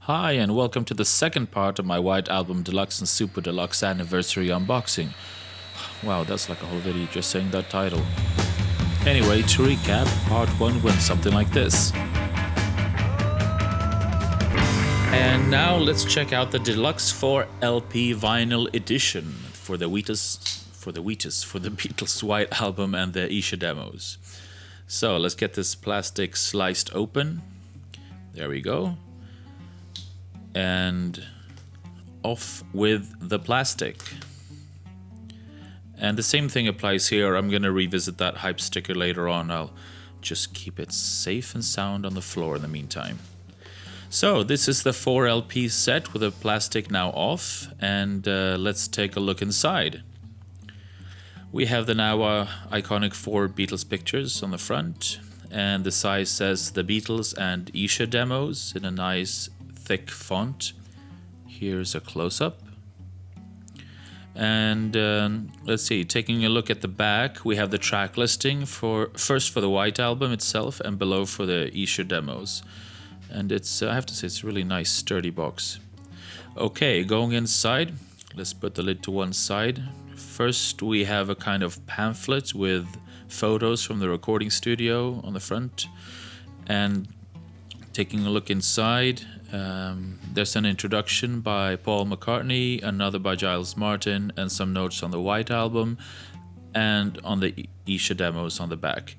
Hi, and welcome to the second part of my White Album Deluxe and Super Deluxe Anniversary unboxing. Wow, that's like a whole video just saying that title. Anyway, to recap, part 1 went something like this. And now let's check out the Deluxe 4LP vinyl edition for the Beatles White Album and the Esher Demos. So let's get this plastic sliced open. There we go. And off with the plastic. And the same thing applies here. I'm going to revisit that hype sticker later on. I'll just keep it safe and sound on the floor in the meantime. So this is the 4LP set with the plastic now off, and let's take a look inside. We have the now iconic 4 Beatles pictures on the front, and the size says the Beatles and Esher Demos in a nice thick font. Here's a close-up. And let's see, taking a look at the back, we have the track listing first for the White Album itself and below for the Esher Demos. And it's, I have to say, it's a really nice sturdy box. Okay, going inside, let's put the lid to one side. First we have a kind of pamphlet with photos from the recording studio on the front. And taking a look inside, there's an introduction by Paul McCartney, another by Giles Martin, and some notes on the White Album and on the Esher Demos on the back.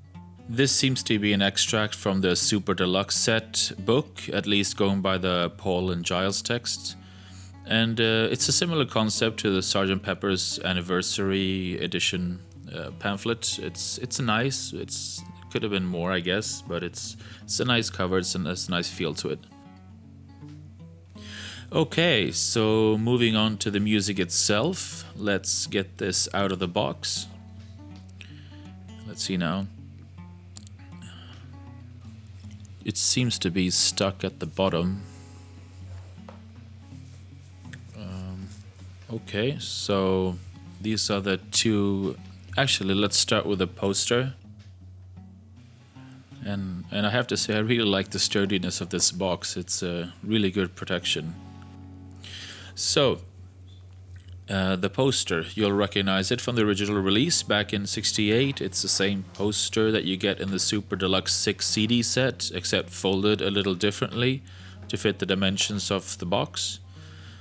This seems to be an extract from the Super Deluxe set book, at least going by the Paul and Giles text. And it's a similar concept to the Sgt. Pepper's Anniversary Edition pamphlet. It's nice. It could have been more, I guess, but it's a nice cover. It's a nice feel to it. Okay, so moving on to the music itself. Let's get this out of the box. Let's see now. It seems to be stuck at the bottom. Okay, so these are the two. Actually, let's start with the poster. And I have to say, I really like the sturdiness of this box. It's a really good protection. So, the poster, you'll recognize it from the original release back in '68. It's the same poster that you get in the Super Deluxe 6 CD set, except folded a little differently to fit the dimensions of the box.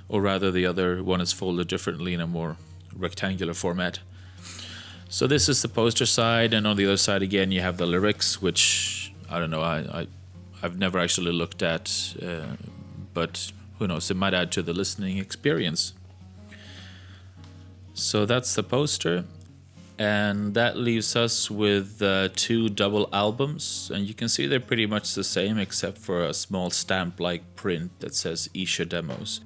Or rather, the other one is folded differently in a more rectangular format. So this is the poster side, and on the other side again you have the lyrics, which, I don't know, I've never actually looked at, but who knows, it might add to the listening experience. So that's the poster, and that leaves us with 2 double albums, and you can see they're pretty much the same except for a small stamp-like print that says Esher Demos.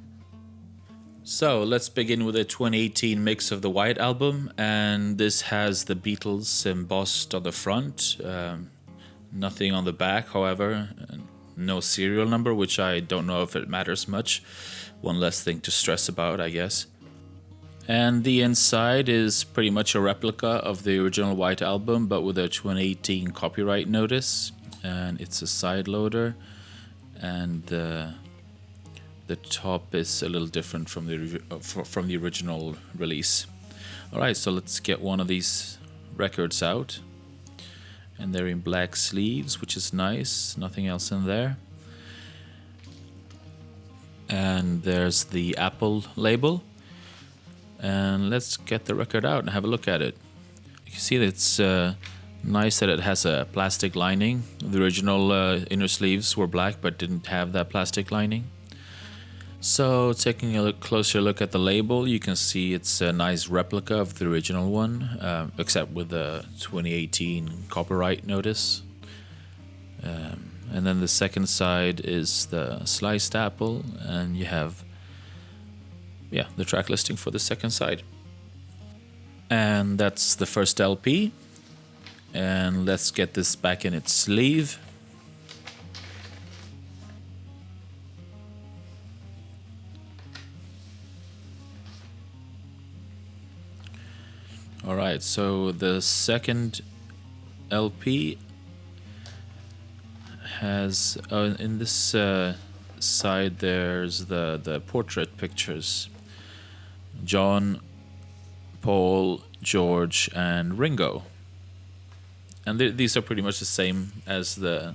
So let's begin with a 2018 mix of the White Album, and this has the Beatles embossed on the front, nothing on the back, however, no serial number, which I don't know if it matters much. One less thing to stress about, I guess. And the inside is pretty much a replica of the original White Album, but with a 2018 copyright notice, and it's a side loader, and the top is a little different from the original release. Alright, so let's get one of these records out. And they're in black sleeves, which is nice. Nothing else in there. And there's the Apple label. And let's get the record out and have a look at it. You can see that it's nice that it has a plastic lining. The original inner sleeves were black but didn't have that plastic lining. So taking a closer look at the label, you can see it's a nice replica of the original one, except with the 2018 copyright notice. And then the second side is the sliced apple, and you have the track listing for the second side. And that's the first LP. And let's get this back in its sleeve. Alright, so the second LP has, in this side there's the portrait pictures. John, Paul, George, and Ringo. And these are pretty much the same as the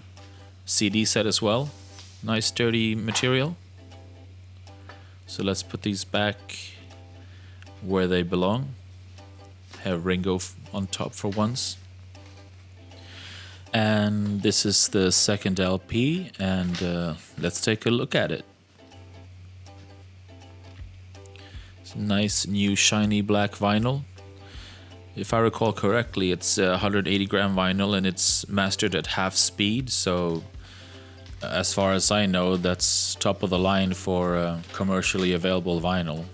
CD set as well. Nice sturdy material. So let's put these back where they belong. Have Ringo on top for once. And this is the second LP, and let's take a look at it. It's nice new shiny black vinyl. If I recall correctly, it's 180 gram vinyl and it's mastered at half speed, so as far as I know, that's top of the line for commercially available vinyl.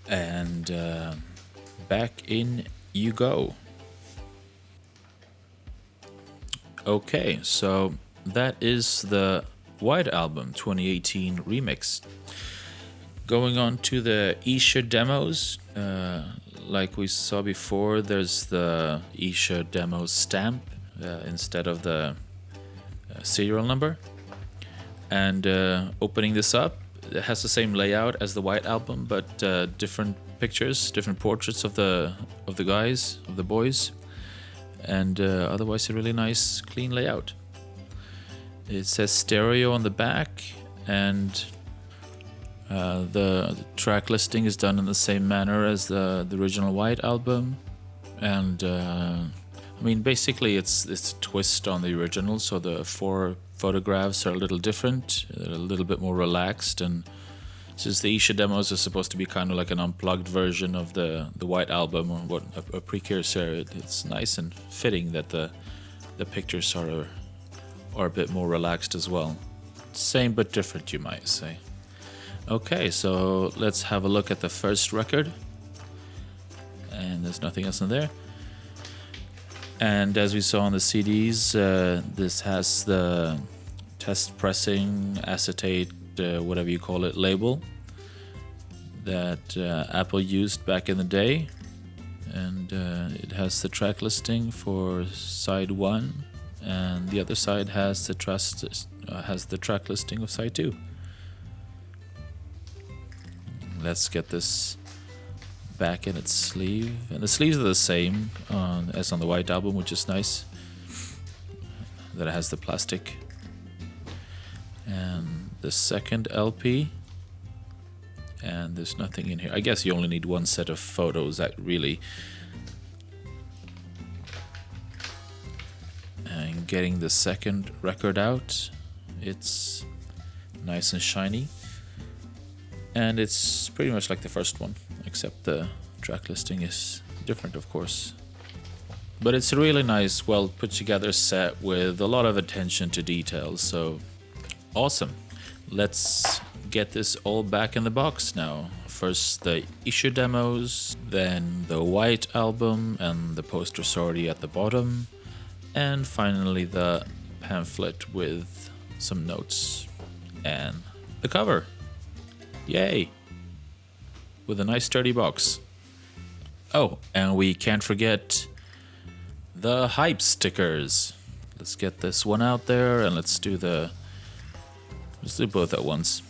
And back in you go. Okay, so that is the White Album 2018 remix. Going on to the Esher Demos, like we saw before, there's the Esher Demos stamp instead of the serial number. And opening this up, it has the same layout as the White Album, but different pictures, different portraits of the guys, of the boys, and otherwise a really nice, clean layout. It says stereo on the back, and the track listing is done in the same manner as the original White Album, and I mean basically it's a twist on the original, so the 4 photographs are a little different, a little bit more relaxed, and since the Esher Demos is supposed to be kind of like an unplugged version of the White Album, or what a precursor, it's nice and fitting that the pictures are a bit more relaxed as well. Same but different, you might say. Okay, so let's have a look at the first record. And there's nothing else in there. And as we saw on the CDs, this has the test pressing, acetate, whatever you call it, label that Apple used back in the day. And it has the track listing for side 1, and the other side has the track listing of side 2. Let's get this back in its sleeve, and the sleeves are the same as on the White Album, which is nice that it has the plastic. And the second LP, and there's nothing in here. I guess you only need one set of photos, that really. And getting the second record out, it's nice and shiny. And it's pretty much like the first one, except the track listing is different, of course. But it's a really nice, well put together set with a lot of attention to detail, so awesome. Let's get this all back in the box now. First the Esher Demos, then the White Album and the poster sortie at the bottom, and finally the pamphlet with some notes and the cover. Yay! With a nice sturdy box. Oh, and we can't forget the hype stickers. Let's get this one out there, and let's do both at once.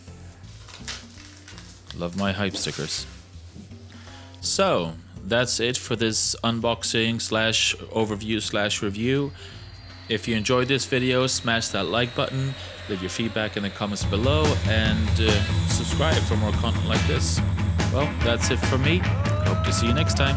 Love my hype stickers. So, that's it for this unboxing / overview / review. If you enjoyed this video, smash that like button, leave your feedback in the comments below, and subscribe for more content like this. Well, that's it for me. Hope to see you next time.